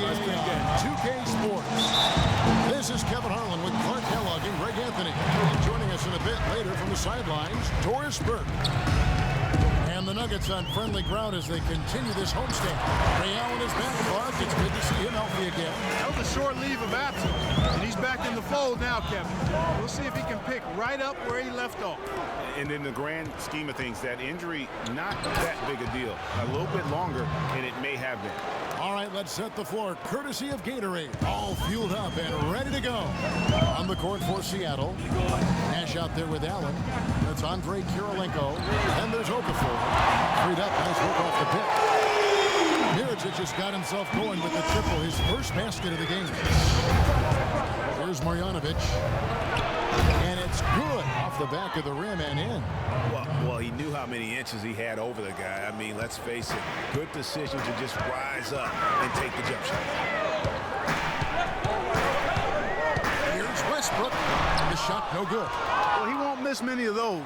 NBA 2K Sports. This is Kevin Harlan with Clark Kellogg and Greg Anthony. Joining us in a bit later from the sidelines, Doris Burke. And the Nuggets on friendly ground as they continue this homestand. Ray Allen is back, Clark. It's good to see him healthy again. That was a short leave of absence, and he's back in the fold now, Kevin. We'll see if he can pick right up where he left off. And in the grand scheme of things, that injury, not that big a deal. A little bit longer than it may have been. All right, let's set the floor. Courtesy of Gatorade. All fueled up and ready to go. On the court for Seattle. Nash out there with Allen. That's Andrei Kirilenko. And there's Okafor. Freed up. Nice work off the pick. Mirotic just got himself going with the triple. His first basket of the game. There's Marjanovic. And it's good off the back of the rim and in. Well, he knew how many inches he had over the guy. I mean, let's face it, good decision to just rise up and take the jump shot. Here's Westbrook. The shot no good. Well, he won't miss many of those,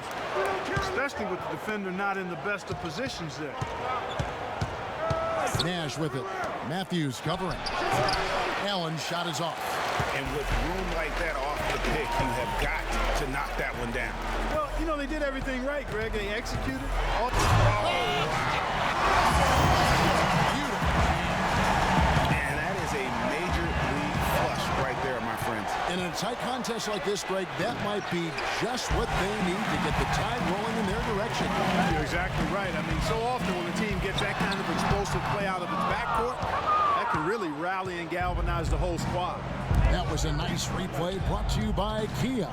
especially with the defender not in the best of positions there. Nash with it. Matthews covering. Allen's shot is off. And with room like that off the pick, you have got to knock that one down. Well, you know, they did everything right, Greg. They executed. Beautiful. And that is a major league flush right there, my friends. And in a tight contest like this, Greg, that might be just what they need to get the tide rolling in their direction. You're exactly right. I mean, so often when a team gets that kind of explosive play out of its backcourt, that can really rally and galvanize the whole squad. That was a nice replay brought to you by Kia.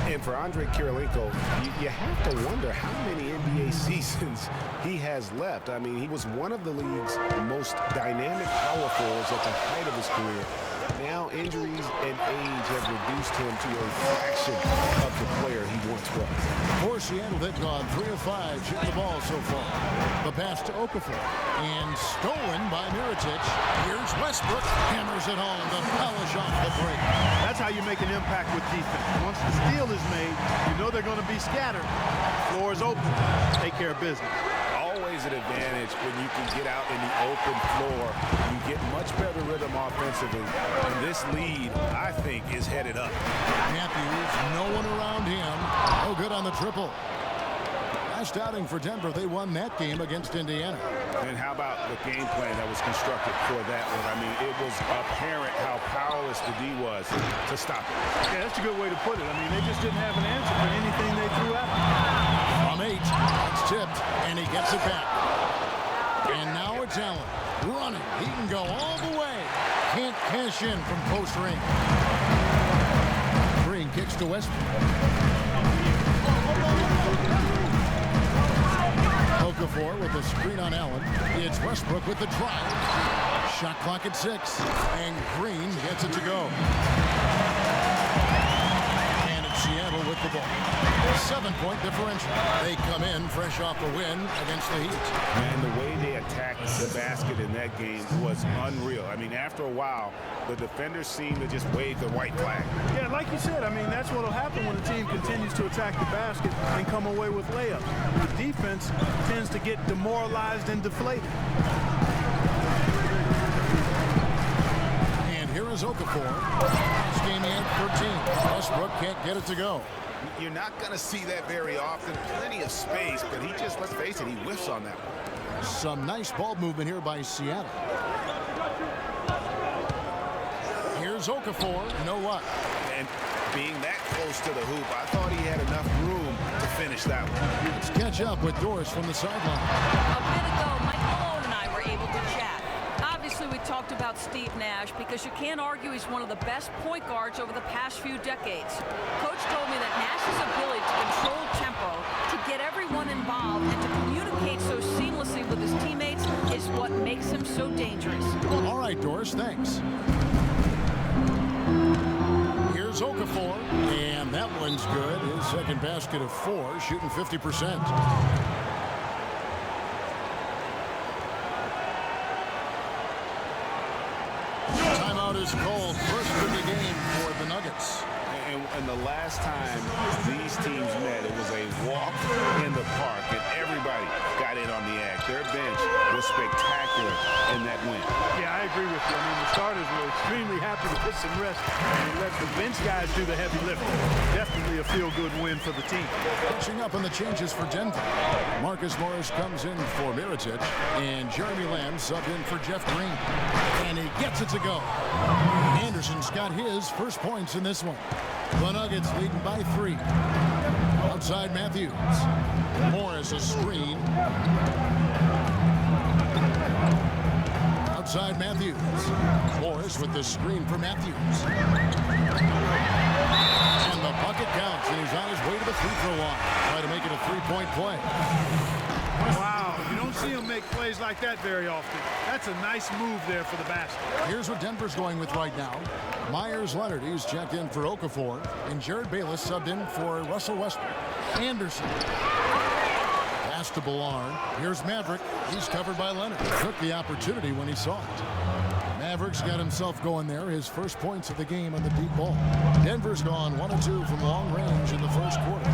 And for Andrei Kirilenko, you have to wonder how many NBA seasons he has left. I mean, he was one of the league's most dynamic power forwards at the height of his career. Now injuries and age have reduced him to a fraction of the player he once was. For Seattle, they've gone 3 of 5 shooting the ball so far. The pass to Okafor. And stolen by Mirotic. Here's Westbrook. Hammers it home. The polish off the break. That's how you make an impact with defense. Once the steal is made, you know they're going to be scattered. Floor is open. Take care of business. Always an advantage when you can get out in the open floor. You get much better rhythm offensively. And this lead, I think, is headed up. Matthews, no one around him. No good on the triple. Last outing for Denver, they won that game against Indiana. And how about the game plan that was constructed for that one? I mean, it was apparent how powerless the D was to stop it. Yeah, that's a good way to put it. I mean, they just didn't have an answer for anything they threw at him. From 8, it's tipped, and he gets it back. And now it's Allen running. He can go all the way. Can't cash in from post range. Green kicks to Westbrook. Okafor with a screen on Allen. It's Westbrook with the drive. Shot clock at 6. And Green gets it to go. And it's Seattle with the ball. 7-point differential. They come in fresh off a win against the Heat. And the way they attacked the basket in that game was unreal. I mean, after a while, the defenders seemed to just wave the white flag. Yeah, like you said, I mean, that's what will happen when a team continues to attack the basket and come away with layups. The defense tends to get demoralized and deflated. And here is Okafor. This game at 13. Westbrook can't get it to go. You're not going to see that very often. Plenty of space, but he just, let's face it, he whiffs on that one. Some nice ball movement here by Seattle. Here's Okafor. You know what? And being that close to the hoop, I thought he had enough room to finish that one. Let's catch up with Doris from the sideline. A bit ago, Mike Malone and I were able to chat. Obviously, we talked about Steve Nash because you can't argue he's one of the best point guards over the past few decades. Coach told me that Nash's ability to control tempo, to get everyone involved, and to communicate so seamlessly with his teammates is what makes him so dangerous. All right, Doris, thanks. Here's Okafor, and that one's good. His second basket of 4, shooting 50%. Timeout is called. First of the game for the Nuggets. and the last time these teams met, it was a walk in the park, and everybody got in on the act. Their bench was spectacular in that win. Yeah, I agree with you. I mean, the starters were extremely happy to get some rest and let the bench guys do the heavy lifting. Definitely a feel-good win for the team. Catching up on the changes for Denver. Marcus Morris comes in for Mirotic, and Jeremy Lamb subbed in for Jeff Green. And he gets it to go. Anderson's got his first points in this one. The Nuggets leading by 3. Outside Matthews. Morris a screen. Outside Matthews. Morris with the screen for Matthews. And the bucket counts, and he's on his way to the free throw line. Try to make it a 3-point play. Wow, you don't see him make plays like that very often. That's a nice move there for the basket. Here's what Denver's going with right now. Myers Leonard, he's checked in for Okafor, and Jared Bayless subbed in for Russell Westbrook. Anderson. Pass to Bhullar. Here's Maverick. He's covered by Leonard. Took the opportunity when he saw it. Maverick's got himself going there. His first points of the game on the deep ball. Denver's gone 1 of 2 from long range in the first quarter.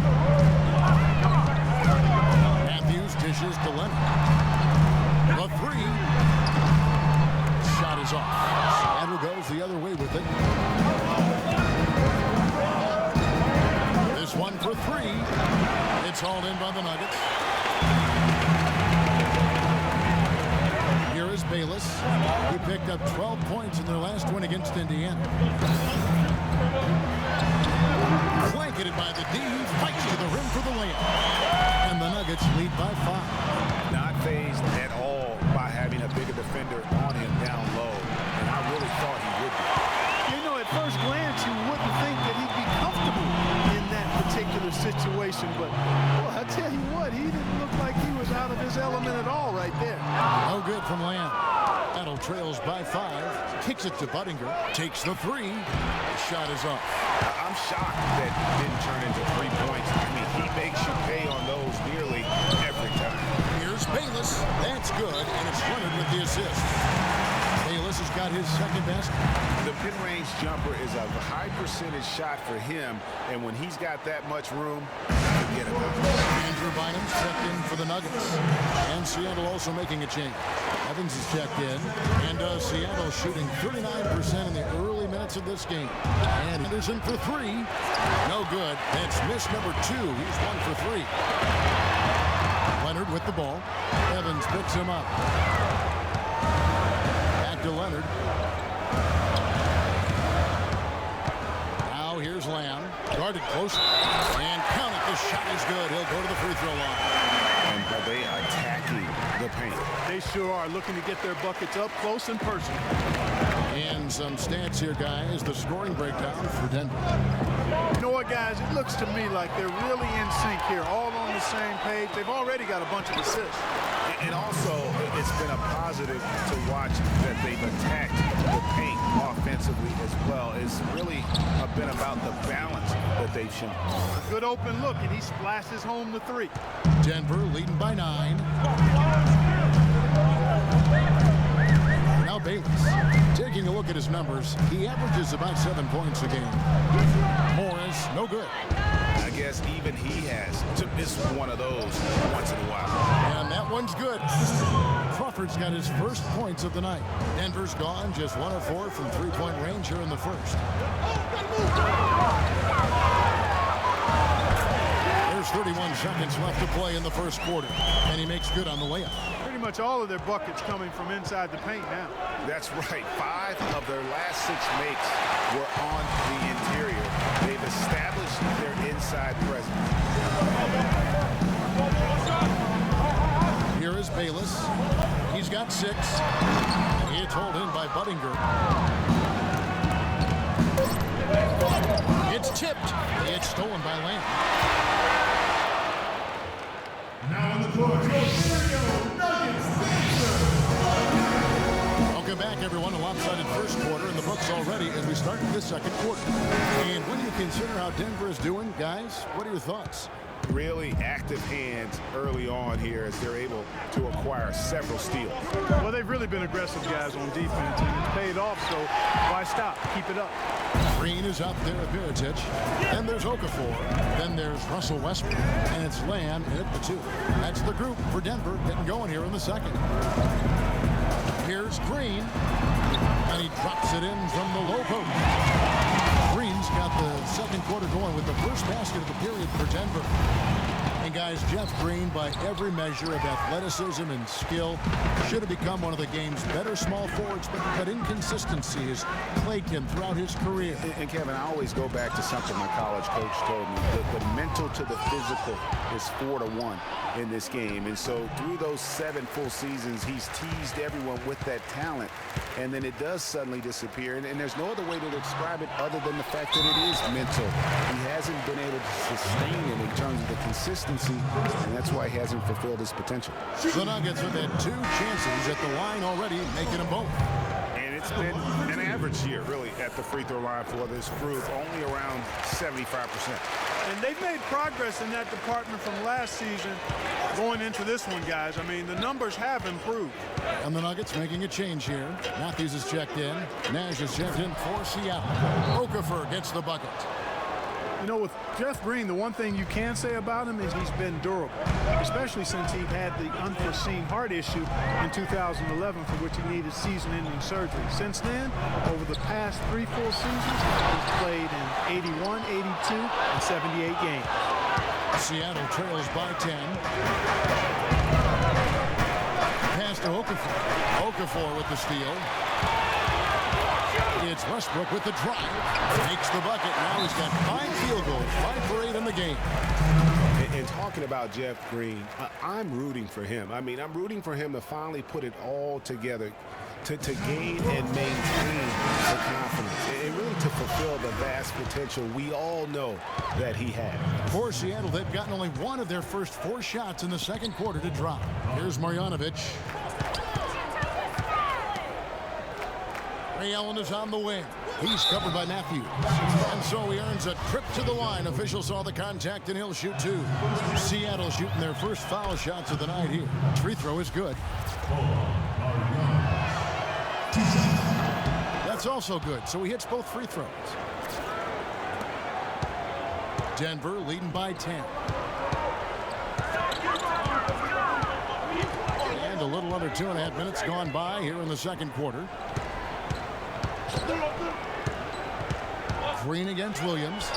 Matthews dishes to Leonard. The 3. Shot is off. Seattle goes the other way with it. This one for 3. It's hauled in by the Nuggets. Here is Bayless. He picked up 12 points in their last win against Indiana. Blanketed by the D. Fights to the rim for the layup. And the Nuggets lead by 5. Not fazed at all by having a bigger defender on him down low. And I really thought he would be. You know, at first glance, you wouldn't think that he'd be comfortable in that particular situation. But, well, I tell you what, he didn't look like he was out of his element at all right there. No good from Lamb. Seattle trails by 5. Kicks it to Budinger. Takes the 3. The shot is up. I'm shocked that didn't turn into 3 points. I mean, he makes you pay on those nearly every time. Here's Bayless. That's good, and it's Leonard with the assist. Bayless has got his second best. The mid-range jumper is a high percentage shot for him, and when he's got that much room, forget about it. Andrew Bynum's checked in for the Nuggets. And Seattle also making a change. Evans is checked in. And Seattle shooting 39% in the early minutes of this game. And Anderson for 3. No good. That's miss number 2. He's 1 for 3. Leonard with the ball. Evans picks him up. Back to Leonard. Now here's Lamb. Guarded close. And count it. The shot is good. He'll go to the free throw line. And they are attacking the paint. They sure are, looking to get their buckets up close and personal. And some stats here, guys. The scoring breakdown for Denver. You know what, guys? It looks to me like they're really in sync here, all on the same page. They've already got a bunch of assists. And also, it's been a positive to watch that they've attacked the paint offensively as well. It's really been about the balance that they've shown. A good open look, and he splashes home the 3. Denver leading by 9. Now Bayless. Taking a look at his numbers, he averages about 7 points a game. Morris, no good. I guess even he has to miss one of those once in a while. And that one's good. Crawford's got his first points of the night. Denver's gone just 1 of 4 from 3-point range here in the first. There's 31 seconds left to play in the first quarter, and he makes good on the layup. Pretty much all of their buckets coming from inside the paint now. That's right. 5 of their last 6 makes were on the interior. They've established their inside presence. Here is Bayless. He's got 6. It's hauled in by Budinger. It's tipped. It's stolen by Lamb. Now on the court, Welcome back, everyone. A lopsided first quarter in the books already as we start this second quarter. And when you consider how Denver is doing, guys, what are your thoughts? Really active hands early on here as they're able to acquire several steals. Well, they've really been aggressive guys on defense, and it's paid off, so why stop. Keep it up. Green is out there at Miritich. Then there's Okafor. Then there's Russell Westbrook. And it's Lamb at the 2. That's the group for Denver getting going here in the second. Here's Green. And he drops it in from the low post. Green's got the second quarter going with the first basket of the period for Denver. And guys, Jeff Green, by every measure of athleticism and skill, should have become one of the game's better small forwards, but inconsistency has plagued him throughout his career. And Kevin, I always go back to something my college coach told me. The mental to the physical is 4-to-1 in this game. And so through those 7 full seasons, he's teased everyone with that talent. And then it does suddenly disappear. And there's no other way to describe it other than the fact that it is mental. He hasn't been able to sustain it in terms of the consistency, and that's why he hasn't fulfilled his potential. The Nuggets have had 2 chances at the line already, making them both. And it's been an average year, really, at the free throw line for this group, only around 75%. And they've made progress in that department from last season going into this one, guys. I mean, the numbers have improved. And the Nuggets making a change here. Matthews is checked in. Nash is checked in for Seattle. Okafor gets the bucket. You know, with Jeff Green, the one thing you can say about him is he's been durable, especially since he had the unforeseen heart issue in 2011 for which he needed season-ending surgery. Since then, over the past 3 full seasons, he's played in 81, 82, and 78 games. Seattle trails by 10. Pass to Okafor. Okafor with the steal. It's Westbrook with the drive. Makes the bucket. Now he's got 5 field goals, 5 for 8 in the game. And talking about Jeff Green, I'm rooting for him. I mean, I'm rooting for him to finally put it all together, to gain and maintain the confidence, and really to fulfill the vast potential we all know that he has. For Seattle, they've gotten only 1 of their first 4 shots in the second quarter to drop. Here's Marjanovic. Ray Allen is on the wing. He's covered by Matthews. And so he earns a trip to the line. Officials saw the contact, and he'll shoot 2. Seattle shooting their first foul shots of the night here. Free throw is good. That's also good. So he hits both free throws. Denver leading by 10. And a little under 2.5 minutes gone by here in the second quarter. Green against Williams.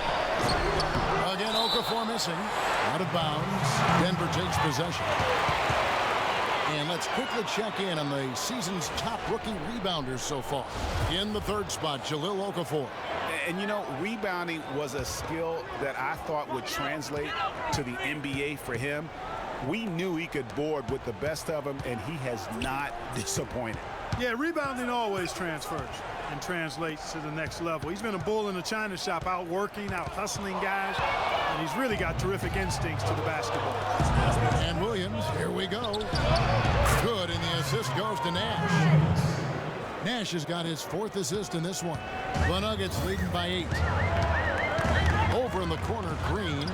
Again, Okafor missing. Out of bounds. Denver takes possession. And let's quickly check in on the season's top rookie rebounders so far. In the 3rd spot, Jahlil Okafor. And, you know, rebounding was a skill that I thought would translate to the NBA for him. We knew he could board with the best of them, and he has not disappointed. Yeah, rebounding always transfers and translates to the next level. He's been a bull in a china shop, out working, out hustling guys, and he's really got terrific instincts to the basketball. And Williams, here we go. Good, and the assist goes to Nash. Nash has got his 4th assist in this one. The Nuggets leading by 8. Over in the corner, Green.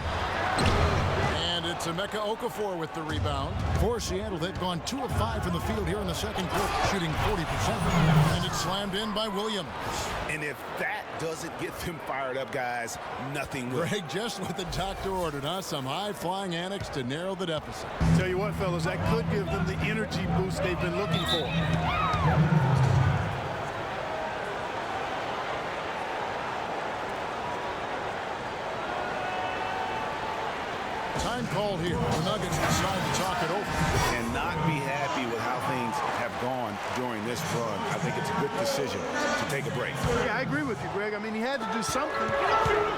And it's Emeka Okafor with the rebound. For Seattle, they've gone 2 of 5 from the field here in the second quarter, shooting 40%. And it's slammed in by Williams. And if that doesn't get them fired up, guys, nothing will. Greg, just what the doctor ordered, huh? Some high-flying annex to narrow the deficit. Tell you what, fellas, that could give them the energy boost they've been looking for. Time called here. The Nuggets decide to talk it over. And not be happy with how things have gone during this run. I think it's a good decision to take a break. Yeah, I agree with you, Greg. I mean, he had to do something.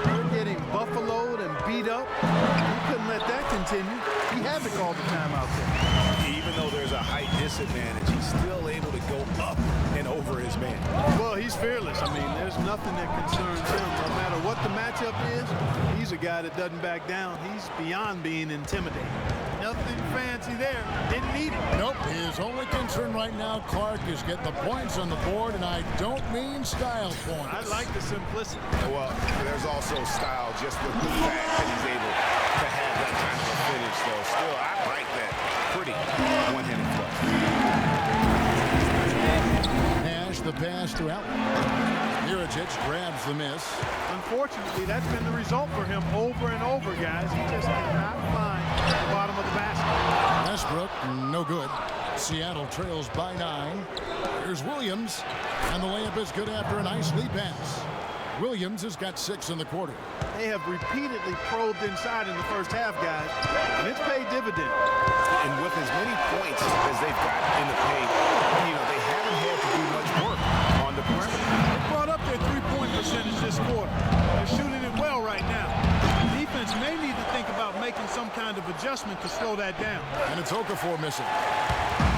They're getting buffaloed and beat up. He couldn't let that continue. He had to call the timeout there. Even though there's a height disadvantage, he's still able to go up and over his man. Well, he's fearless. I mean, there's nothing that concerns him. No matter what the matchup is, he's a guy that doesn't back down. He's beyond being intimidating. Nothing fancy there. Didn't need it. Nope. His only concern right now, Clark, is getting the points on the board, and I don't mean style points. I like the simplicity. Well, there's also style just with the fact that he's able to have that kind of a finish, though. Still, I like that pretty one-handed play. Nash, the pass to Allen. Here Mirotic grabs the miss. Unfortunately, that's been the result for him over and over, guys. He just cannot find the bottom of the basket. Westbrook, no good. Seattle trails by 9. Here's Williams, and the layup is good after a nice lead pass. Williams has got 6 in the quarter. They have repeatedly probed inside in the first half, guys, and it's paid dividends. And with as many points as they've got in the paint, they haven't had to do much work on the perimeter. They brought up their three-point percentage this quarter. They're shooting it well right now. The defense may need to think about making some kind of adjustment to slow that down. And it's Okafor missing.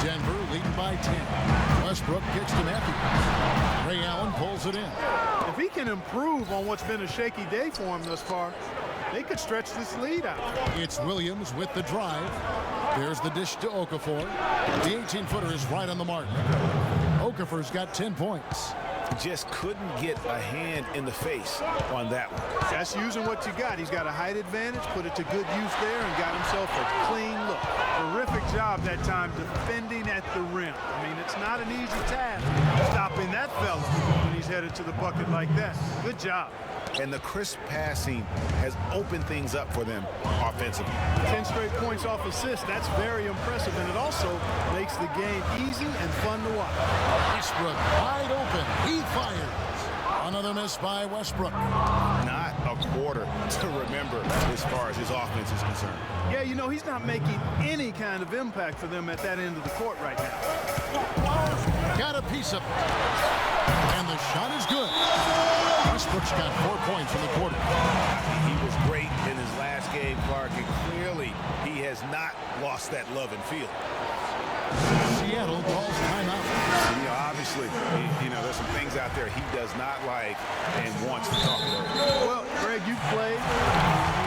Denver leading by 10. Westbrook kicks to Matthews. Ray Allen pulls it in. If he can improve on what's been a shaky day for him thus far, they could stretch this lead out. It's Williams with the drive. There's the dish to Okafor. The 18-footer is right on the mark. Okafor's got 10 points. Just couldn't get a hand in the face on that one. That's using what you got. He's got a height advantage, put it to good use there, and got himself a clean look. Terrific job that time defending at the rim. I mean, it's not an easy task stopping that fella when he's headed to the bucket like that. Good job. And the crisp passing has opened things up for them offensively. 10 straight points off assists. That's very impressive, and it also makes the game easy and fun to watch. Westbrook wide open. He fires. Another miss by Westbrook. Not a quarter to remember as far as his offense is concerned. Yeah, he's not making any kind of impact for them at that end of the court right now. Got a piece of it. And the shot is good. Westbrook's got 4 points in the quarter. He was great in his last game, Clark, and clearly he has not lost that love and feel. Seattle calls timeout. Obviously, there's some things out there he does not like and wants to talk about. Well, Greg, you've played.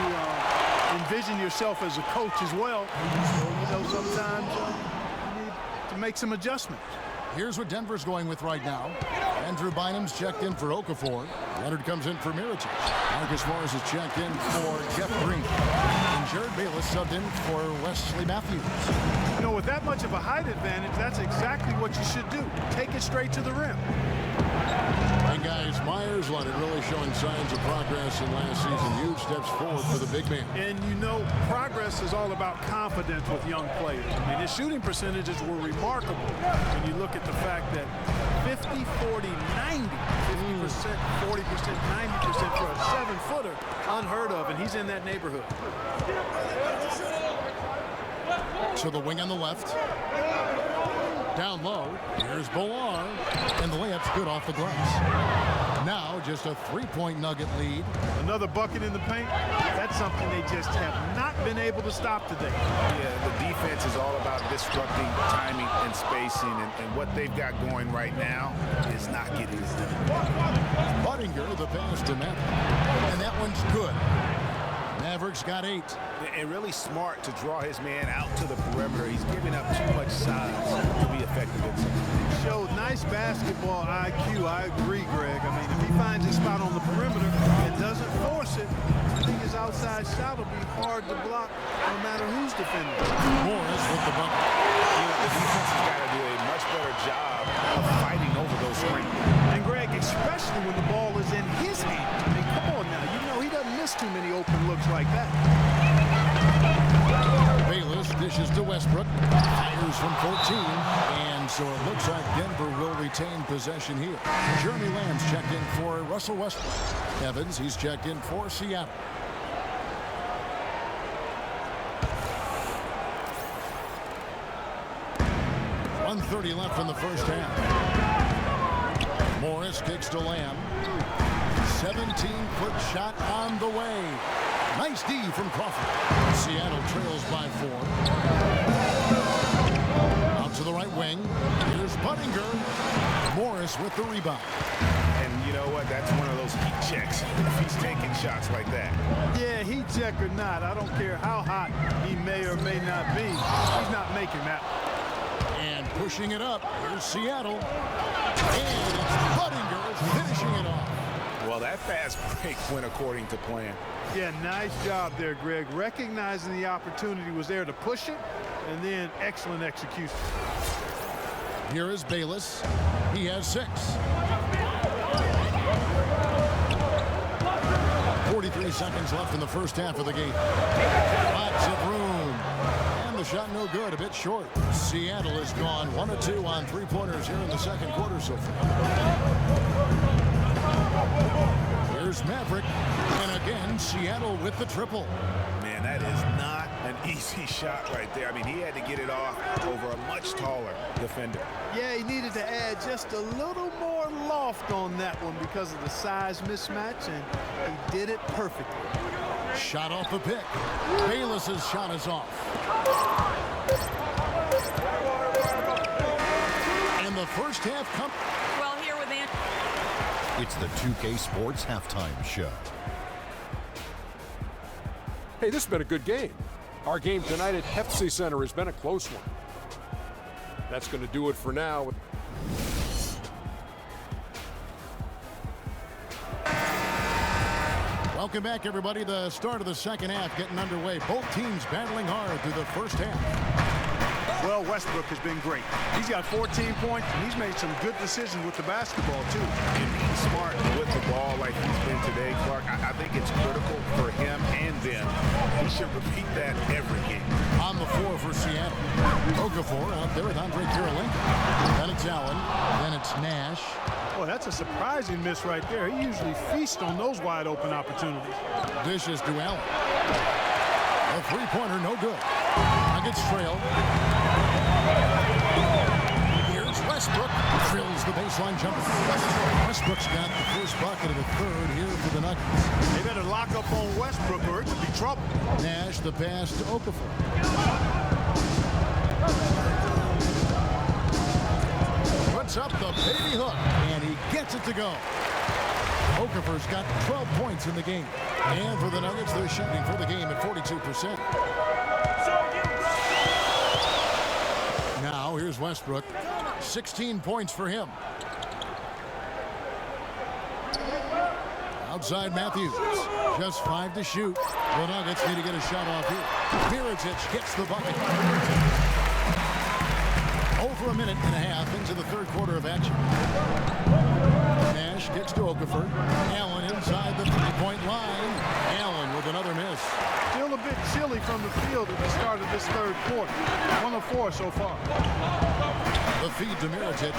You envision yourself as a coach as well. So, sometimes you need to make some adjustments. Here's what Denver's going with right now. Andrew Bynum's checked in for Okafor. Leonard comes in for Mirotic. Marcus Morris is checked in for Jeff Green. And Jared Bayless subbed in for Wesley Matthews. With that much of a height advantage, that's exactly what you should do. Take it straight to the rim. And guys, Myers Leonard really showing signs of progress in last season. Huge steps forward for the big man. And progress is all about confidence with young players. I mean, his shooting percentages were remarkable when you look at the fact that 50, 40, 90, 50%, 40%, 90% for a 7-footer, unheard of, and he's in that neighborhood. To the wing on the left. Down low. Here's Bhullar. And the layup's good off the glass. Now just a 3-point Nugget lead. Another bucket in the paint. That's something they just have not been able to stop today. Yeah, the defense is all about disrupting timing and spacing, and what they've got going right now is not getting it done. Budinger, the pass to Matt. And that one's good. Mavericks got 8. And really smart to draw his man out to the perimeter. He's giving up too much size to be effective inside. Showed nice basketball IQ. I agree, Greg. I mean, if he finds his spot on the perimeter and doesn't force it, I think his outside shot will be hard to block no matter who's defending. Morris with the bucket. The defense has got to do a much better job of fighting over those screens. And Greg, especially when the ball is in his hand. I mean, come on now. He doesn't miss too many open looks like that. Bayless dishes to Westbrook. Fires from 14. And so it looks like Denver will retain possession here. Jeremy Lamb's checked in for Russell Westbrook. Evans, he's checked in for Seattle. .130 left in the first half. Morris kicks to Lamb. 17-foot shot on the way. Nice D from Crawford. Seattle trails by 4. Out to the right wing. Here's Budinger. Morris with the rebound. And you know what? That's one of those heat checks if he's taking shots like that. Yeah, heat check or not, I don't care how hot he may or may not be. He's not making that. And pushing it up. Here's Seattle. And it's Budinger finishing it off. Well, that fast break went according to plan. Yeah, nice job there, Greg. Recognizing the opportunity was there to push it, and then excellent execution. Here is Bayless. He has 6. seconds left in the first half of the game. Lots of room. And the shot no good, a bit short. Seattle has gone 1 of 2 on three-pointers here in the second quarter so far. Here's Maverick. And again, Seattle with the triple. Man, that is not an easy shot right there. I mean, he had to get it off over a much taller defender. Yeah, he needed to add just a little more loft on that one because of the size mismatch, and he did it perfectly. Shot off the pick. Bayless's shot is off. And the first half comes. Well, here with Andrew. It's the 2K Sports Halftime Show. Hey, this has been a good game. Our game tonight at Pepsi Center has been a close one. That's going to do it for now. Welcome back, everybody. The start of the second half getting underway. Both teams battling hard through the first half. Well, Westbrook has been great. He's got 14 points, and he's made some good decisions with the basketball, too. And being smart with the ball like he's been today, Clark, I think it's critical for him and them. He should repeat that every game. On the floor for Seattle. Okafor out there with Andrei Kirilenko. Then it's Allen. Then it's Nash. Boy, that's a surprising miss right there. He usually feasts on those wide-open opportunities. Dishes to Allen. A three-pointer, no good. Nuggets trail. Here's Westbrook. Drills the baseline jumper. Westbrook's got the first bucket of the third here for the Nuggets. They better lock up on Westbrook or it could be trouble. Nash the pass to Okafor. Puts up the baby hook, and he gets it to go. Okafor's got 12 points in the game. And for the Nuggets, they're shooting for the game at 42%. Now, here's Westbrook. 16 points for him. Outside Matthews. Just 5 to shoot. The Nuggets need to get a shot off here. Mirotic gets the bucket. Over a minute and a half into the third quarter of action. Nash gets to Okafor. Allen inside the three-point line. Allen with another miss. Still a bit chilly from the field at the start of this third quarter. 1 of 4 so far. The feed to Mirotic.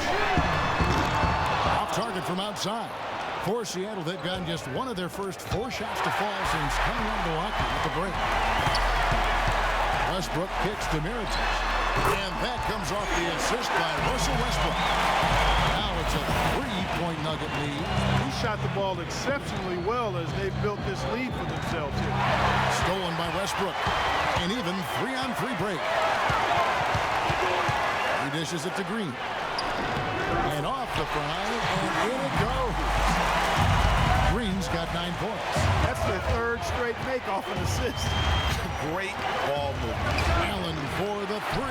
Off target from outside. For Seattle, they've gotten just one of their first 4 shots to fall since coming out of Milwaukee with the break. Westbrook kicks to Mirotic. And that comes off the assist by Russell Westbrook. Now it's a 3-point Nugget lead. He shot the ball exceptionally well as they've built this lead for themselves here. Stolen by Westbrook. An even 3-on-3 break. He dishes it to Green. And off the front, and in it goes. Green's got 9 points. That's their third straight make off an assist. Great ball movement. Allen for the 3,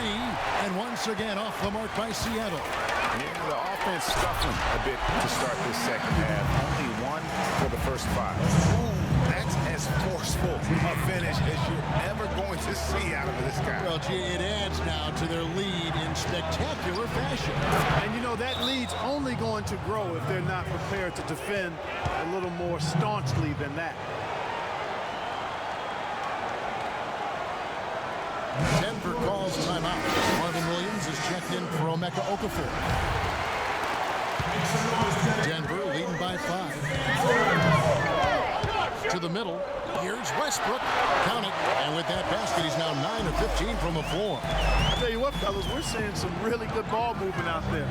and once again off the mark by Seattle. Yeah, the offense scuffling a bit to start this second half. Only 1 for the first 5. Ooh, that's as forceful a finish as you're ever going to see out of this guy. Well, gee, it adds now to their lead in spectacular fashion. And you know, that lead's only going to grow if they're not prepared to defend a little more staunchly than that. Denver calls timeout. Malvin Williams is checked in for Emeka Okafor. Denver leading by 5. To the middle. Here's Westbrook. Count it. And with that basket, he's now 9 of 15 from the floor. I tell you what, fellas, we're seeing some really good ball movement out there.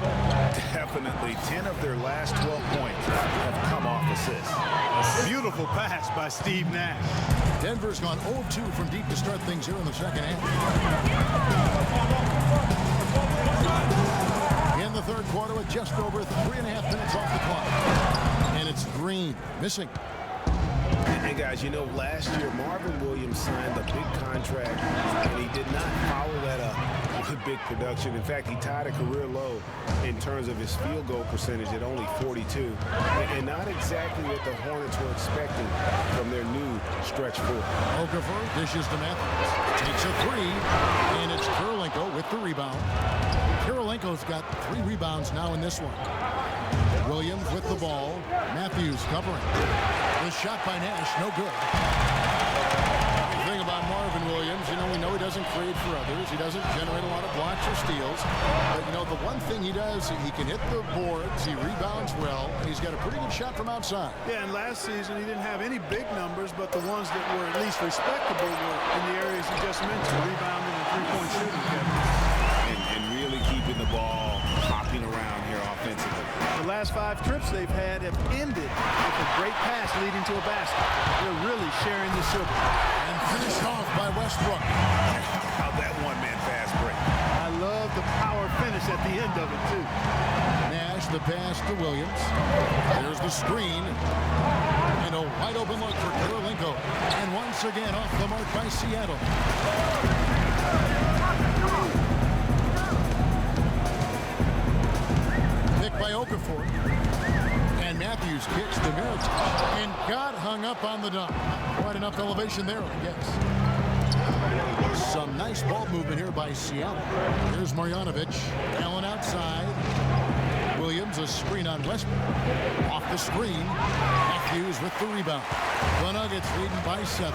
Definitely 10 of their last 12 points have come off assists. Beautiful pass by Steve Nash. Denver's gone 0-2 from deep to start things here in the second half. In the third quarter with just over 3.5 minutes off the clock. And it's Green missing. And guys, you know, last year Malvin Williams signed a big contract, and he did not follow that up with big production. In fact, he tied a career low in terms of his field goal percentage at only 42, and not exactly what the Hornets were expecting from their new stretch 4. Okafor dishes to Matthews. Takes a 3, and it's Kirilenko with the rebound. Kirilenko's got 3 rebounds now in this one. Williams with the ball. Matthews covering. The shot by Nash, no good. The thing about Malvin Williams, we know he doesn't create for others. He doesn't generate a lot of blocks or steals. But, the one thing he does, he can hit the boards, he rebounds well, and he's got a pretty good shot from outside. Yeah, and last season he didn't have any big numbers, but the ones that were at least respectable were in the areas you just mentioned, rebounding and three-point shooting, Kevin. And really keeping the ball hopping around here offensively. The last 5 trips they've had have ended with a great pass leading to a basket. They're really sharing the sugar. And finished off by Westbrook. How that one-man fast break. I love the power finish at the end of it, too. Nash, the pass to Williams. There's the screen. And a wide open look for Kirilenko. And once again off the mark by Seattle. Picked by Okafor. And Matthews kicks to Merritt. And got hung up on the dunk. Quite enough elevation there, I guess. Some nice ball movement here by Seattle. Here's Marjanovic. Allen outside. Williams, a screen on Westbrook. Off the screen. Matthews with the rebound. The Nuggets leading by 7.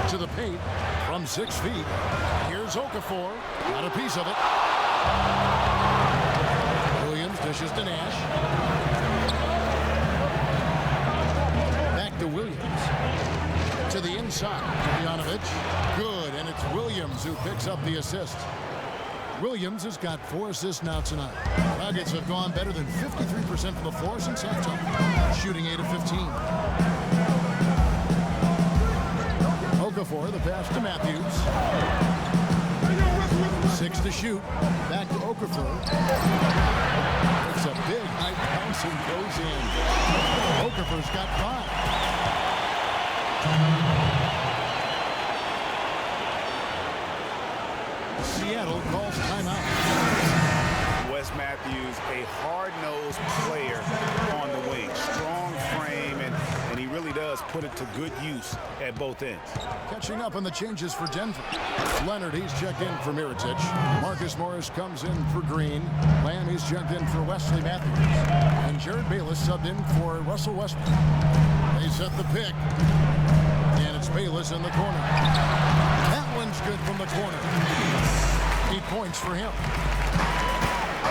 To the paint from 6 feet. Here's Okafor. Got a piece of it. Williams dishes to Nash. Back to Williams. To the inside. Marjanovic. Good, and it's Williams who picks up the assist. Williams has got 4 assists now tonight. Nuggets have gone better than 53% from the floor since halftime, shooting 8 of 15. Okafor, the pass to Matthews. 6 to shoot. Back to Okafor. It's a big high bounce and goes in. Okafor's got 5. Seattle calls timeout. Wes Matthews, a hard-nosed player on the wing. Strong frame, and he really does put it to good use at both ends. Catching up on the changes for Denver. Leonard, he's checked in for Mirotic. Marcus Morris comes in for Green. Lamb, he's checked in for Wesley Matthews. And Jared Bayless subbed in for Russell Westbrook. They set the pick. And it's Bayless in the corner. That one's good from the corner. 8 points for him.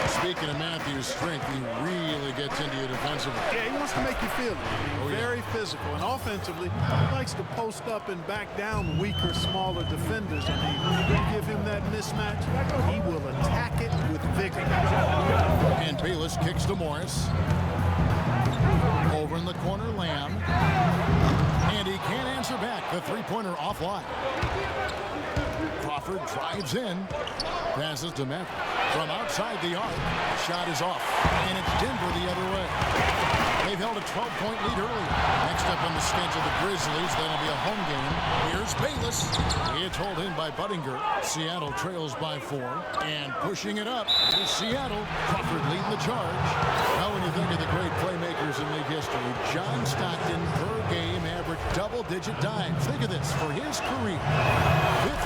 Speaking of Matthews' strength, he really gets into you defensively. Yeah, he wants to make you feel it. Very physical. And offensively, he likes to post up and back down weaker, smaller defenders. And you give him that mismatch, he will attack it with vigor. And Bayless kicks to Morris. Over in the corner, Lamb. And he can't answer back. The three-pointer offline. Crawford drives in. Passes to Maverick. From outside the arc. Shot is off. And it's Denver the other way. They've held a 12-point lead early. Next up on the schedule, the Grizzlies. That'll be a home game. Here's Bayless. It's hauled in by Budinger. Seattle trails by 4. And pushing it up to Seattle. Crawford leading the charge. Now when you think of the great playmakers in league history, John Stockton per game averaged double-digit dimes. Think of this. For his career,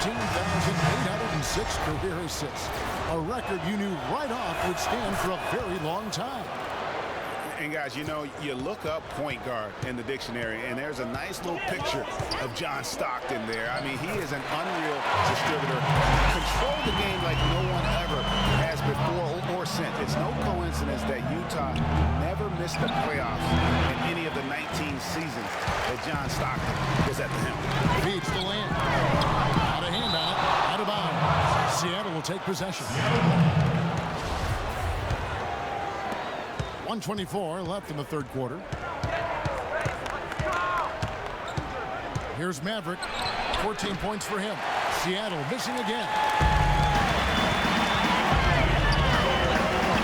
15,806 career assists. A record you knew right off would stand for a very long time. And guys, you look up point guard in the dictionary, and there's a nice little picture of John Stockton there. I mean, he is an unreal distributor. Control the game like no one ever has before or since. It's no coincidence that Utah never missed the playoffs in any of the 19 seasons that John Stockton is at the helm. Feeds the land. Out of hand on it. Out of bounds. Seattle will take possession. 1:24 left in the third quarter. Here's Maverick. 14 points for him. Seattle missing again.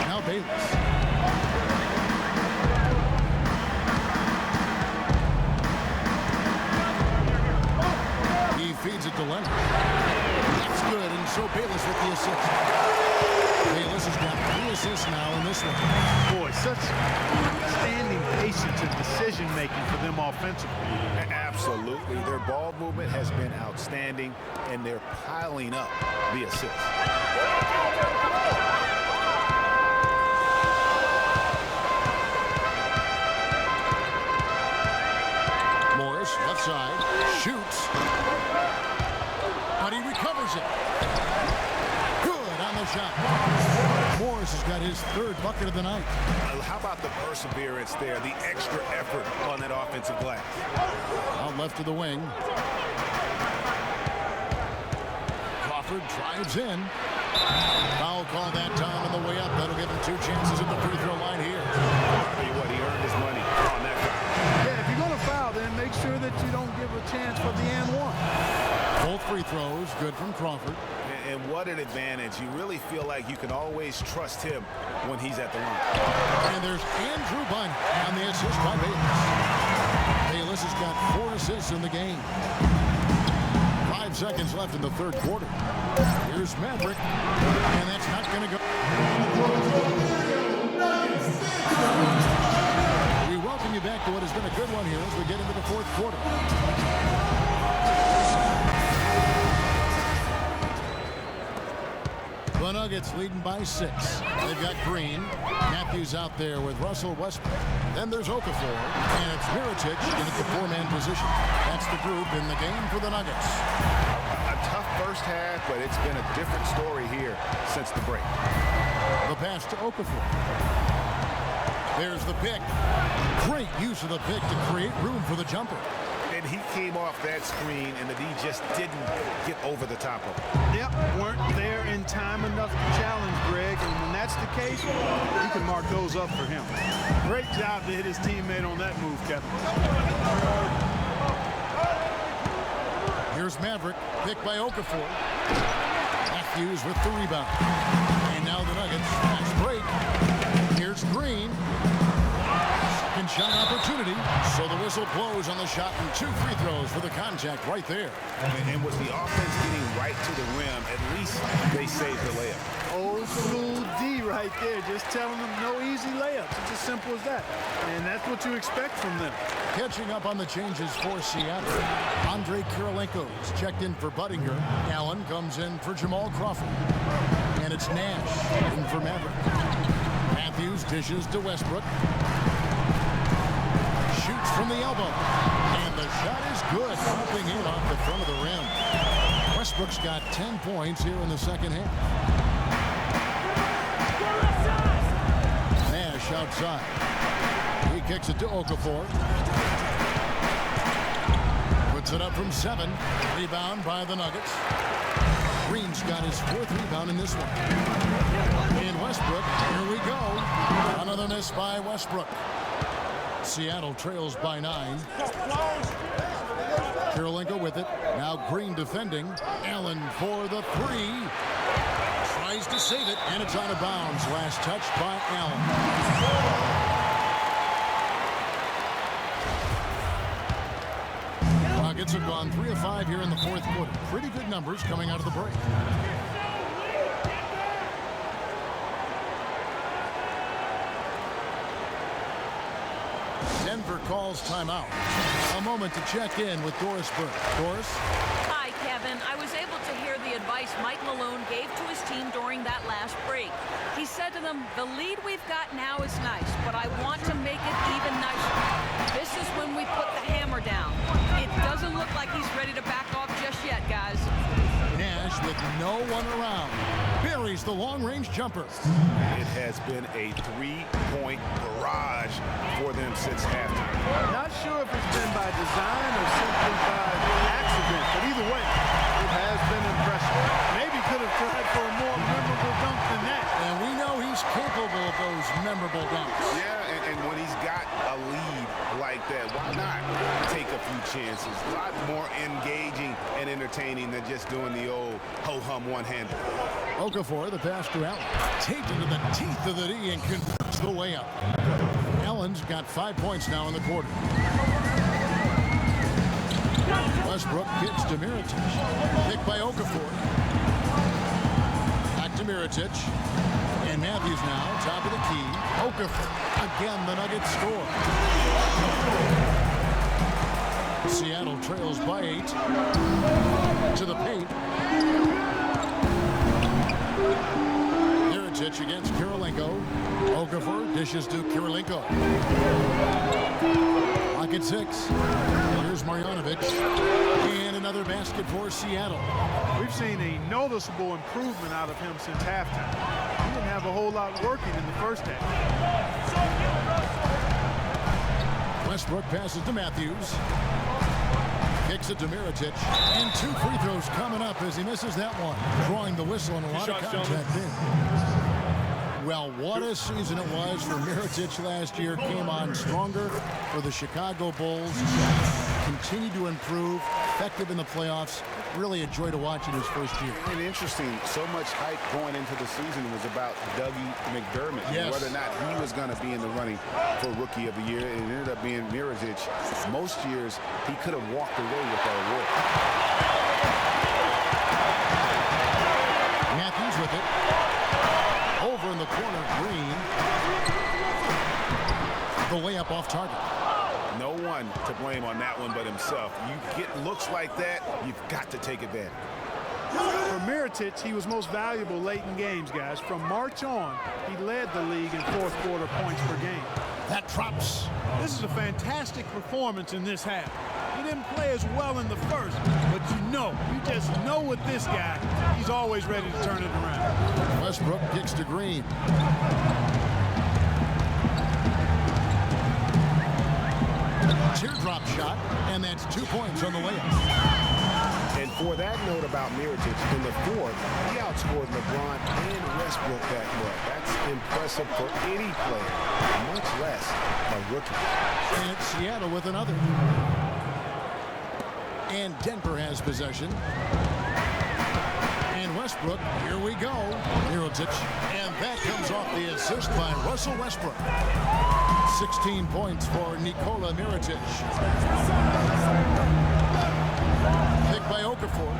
Now Bayless. He feeds it to Leonard. That's good, and so Bayless with the assist. Bayless has got 3 assists now in this one. Boy, such outstanding patience and decision-making for them offensively. Absolutely. Their ball movement has been outstanding, and they're piling up the assists. shot. Morris has got his third bucket of the night. How about the perseverance there, the extra effort on that offensive glass? Out left to the wing. Crawford drives in. Foul call that time on the way up. That'll give him 2 chances at the free throw line here. I'll tell you what, he earned his money on that foul. Yeah, if you're going to foul, then make sure that you don't give a chance for the and one. Both free throws good from Crawford. And what an advantage. You really feel like you can always trust him when he's at the line. And there's Andrew Bunn on the assist by Bayless. Bayless has got 4 assists in the game. 5 seconds left in the third quarter. Here's Maverick, and that's not going to go. We welcome you back to what has been a good one here as we get into the fourth quarter. The Nuggets leading by 6. They've got Green. Matthews out there with Russell Westbrook. Then there's Okafor, and it's Mirotic in at the 4-man position. That's the group in the game for the Nuggets. A tough first half, but it's been a different story here since the break. The pass to Okafor. There's the pick. Great use of the pick to create room for the jumper. And he came off that screen, and the D just didn't get over the top of it. Yep, weren't there in time enough to challenge Greg, and when that's the case, you can mark those up for him. Great job to hit his teammate on that move, Kevin. Here's Maverick, picked by Okafor. Matthews with the rebound. And now the Nuggets, fast break. Here's Green. Second shot opportunity. So the whistle blows on the shot and 2 free throws for the contact right there. And with the offense getting right to the rim, at least they saved the layup. Old school D right there, just telling them no easy layups. It's as simple as that. And that's what you expect from them. Catching up on the changes for Seattle. Andrei Kirilenko is checked in for Budinger. Allen comes in for Jamal Crawford. And it's Nash in for Maverick. Matthews dishes to Westbrook. Shoots from the elbow. And the shot is good. Popping in off the front of the rim. Westbrook's got 10 points here in the second half. Nash outside. He kicks it to Okafor. Puts it up from 7. Rebound by the Nuggets. Green's got his 4th rebound in this one. And Westbrook, here we go. Another miss by Westbrook. Seattle trails by 9. Kirilenko with it. Now Green defending. Allen for the 3. Tries to save it, and it's out of bounds. Last touch by Allen. Nuggets have gone 3 of 5 here in the fourth quarter. Pretty good numbers coming out of the break. Denver calls timeout. A moment to check in with Doris Burke. Doris? Hi, Kevin. I was able to hear the advice Mike Malone gave to his team during that last break. He said to them, the lead we've got now is nice, but I want to make it even nicer. This is when we put the hammer down. It doesn't look like he's ready to back off just yet, guys. Nash with no one around. Buries the long-range jumper. It has been a 3-point barrage for them since halftime. Not sure if it's been by design or simply by accident, but either way, it has been impressive. Maybe could have tried for a more memorable dunk than that. And we know he's capable of those memorable dunks. Yeah, and when he's got a lead like that, why not take a few chances? A lot more engaging and entertaining than just doing the old ho-hum one-hander. Okafor, the pass to Allen. Taped into the teeth of the D and converts the layup. Allen's got 5 points now in the quarter. Westbrook gets to Mirotic. Picked by Okafor. Back to Mirotic. And Matthews now, top of the key. Okafor. Again, the Nuggets score. Seattle trails by 8. To the paint. Mirotic against Kirilenko. Okafor dishes to Kirilenko. Clock at 6. Here's Marjanovic. And another basket for Seattle. We've seen a noticeable improvement out of him since halftime. He didn't have a whole lot working in the first half. Westbrook passes to Matthews. Kicks it to Mirotic. And 2 free throws coming up as he misses that one. Drawing the whistle and a lot of contact in. Well, what a season it was for Mirotic last year. Came on stronger for the Chicago Bulls. Continued to improve. Effective in the playoffs. Really a joy to watch in his first year. And interesting, so much hype going into the season was about Dougie McDermott. Yes. Whether or not he was going to be in the running for Rookie of the Year. And it ended up being Mirotic. Most years, he could have walked away with that award. Matthews with it. Over in the corner, Green. The layup off target. No one to blame on that one but himself. You get looks like that, you've got to take advantage. For Mirotic, he was most valuable late in games, guys. From March on, he led the league in fourth quarter points per game. That drops. This is a fantastic performance in this half. He didn't play as well in the first, but you just know with this guy, he's always ready to turn it around. Westbrook kicks to Green. Teardrop shot, and that's 2 points on the layup. And for that note about Mirotic, in the fourth, he outscored LeBron and Westbrook that month. That's impressive for any player, much less a rookie. And it's Seattle with another. And Denver has possession. And Westbrook, here we go. Mirotic, and that comes off the assist by Russell Westbrook. 16 points for Nikola Mirotic. Picked by Okafor.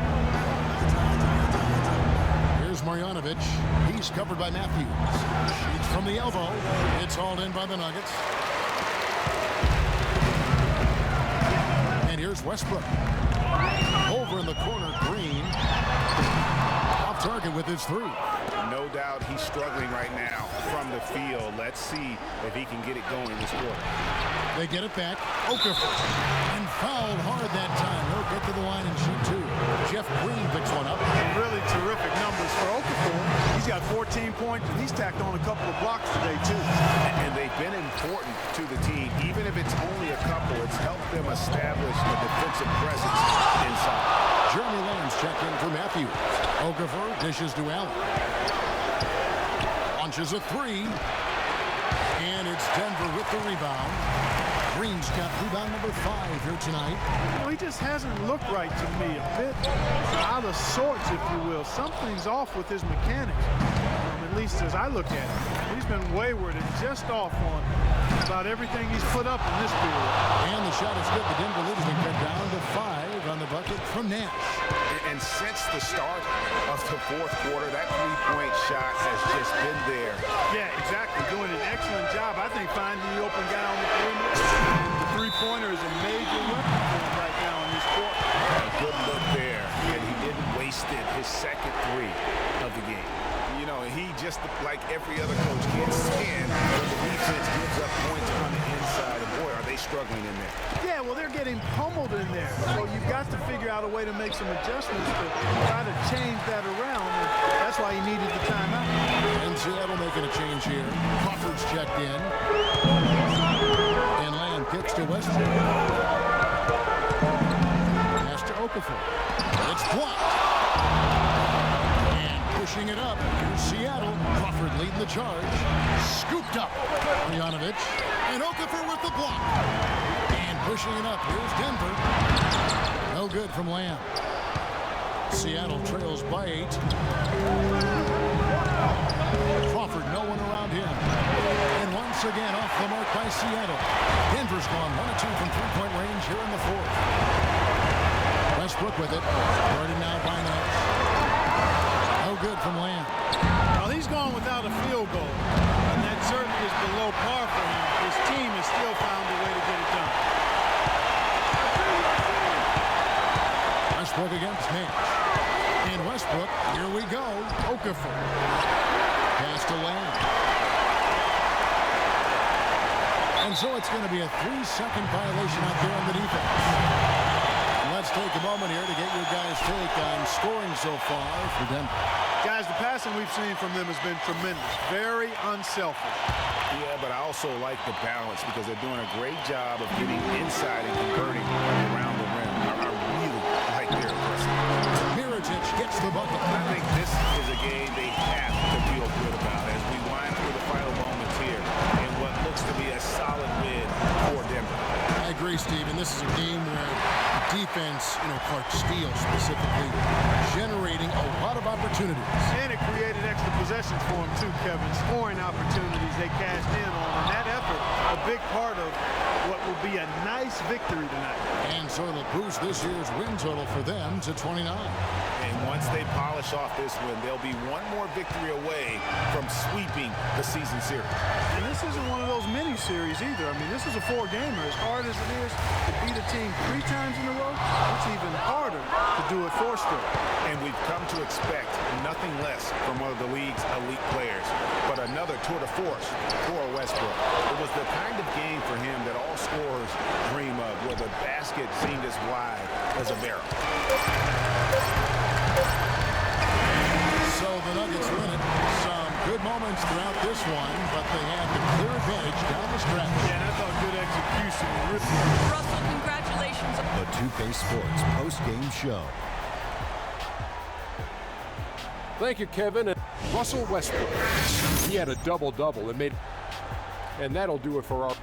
Here's Marjanovic. He's covered by Matthews. Shoots from the elbow. It's hauled in by the Nuggets. And here's Westbrook. Over in the corner, Green. Off target with his 3. No doubt he's struggling right now from the field. Let's see if he can get it going this quarter. They get it back. Okafor. And fouled hard that time. He'll get to the line and shoot 2. Jeff Green picks one up. Really terrific numbers for Okafor. He's got 14 points, and he's tacked on a couple of blocks today, too. And they've been important to the team. Even if it's only a couple, it's helped them establish a defensive presence inside. Jeremy Lamb's check in for Matthews. Okafor dishes to Allen. Launches a 3. And it's Denver with the rebound. Green's got rebound number 5 here tonight. He just hasn't looked right to me. A bit out of sorts, if you will. Something's off with his mechanics, at least as I look at it. He's been wayward and just off on about everything he's put up in this period. And the shot is good. The Denver lead has been cut down to 5 on the bucket from Nash. And since the start of the fourth quarter, that three-point shot has just been there. Yeah, exactly. Doing an excellent job, I think, finding the open guy on the perimeter. And the three-pointer is a major weapon for him right now in this quarter. A good look there, and he didn't waste it. His second 3 of the game. You know, he just, like every other coach, can't stand when the defense gives up points on the inside. And boy, are they struggling in there. Yeah, well, they're getting pummeled in there. So you've got to figure out a way to make some adjustments to try to change that around. And that's why he needed the timeout. And Seattle making a change here. Crawford's checked in. And Lamb kicks to Westbrook. Pass to Okafor. It's blocked. Pushing it up. Here's Seattle. Crawford leading the charge. Scooped up. Marjanovic. And Okafor with the block. And pushing it up. Here's Denver. No good from Lamb. Seattle trails by 8. Crawford, no one around him. And once again off the mark by Seattle. Denver's gone 1 of 2 from three-point range here in the fourth. Westbrook with it. Guarded now by Nash. No good from Lamb. Well, he's gone without a field goal, and that certainly is below par for him. His team has still found a way to get it done. Westbrook against Nash. And Westbrook, here we go. Okafor. Pass to Lamb. And so it's going to be a 3-second violation out there on the defense. Let's take a moment here to get your guys' take on scoring so far for Denver. Guys, the passing we've seen from them has been tremendous. Very unselfish. Yeah, but I also like the balance because they're doing a great job of getting inside and converting around the rim. I really like their Mirotic gets the bucket. I think this is a game they have to feel good about as we wind through the final moments here in what looks to be a solid win for Denver. I agree, Steve, and this is a game where the defense, Clark Steele specifically, generating a lot of opportunities. And it created extra possessions for them too, Kevin. Scoring opportunities they cashed in on. And that effort, a big part of what will be a nice victory tonight. And so it'll boost this year's win total for them to 29. And once they polish off this win, they'll be one more victory away from sweeping the season series. And this isn't one of those mini series either. I mean, this is a 4-gamer. As hard as it is to beat a team 3 times in a row, it's even harder to do it 4 straight. And we've come to expect nothing less from one of the league's elite players, but another tour de force for Westbrook. It was the kind of game for him that all scorers dream of, where the basket seemed as wide as a barrel. So the Nuggets win it. Some good moments throughout this one, but they had the clear advantage down the stretch. Yeah, and I thought good execution. Russell, congratulations. The 2K Sports post-game show. Thank you, Kevin. And Russell Westbrook. He had a double-double and that'll do it for our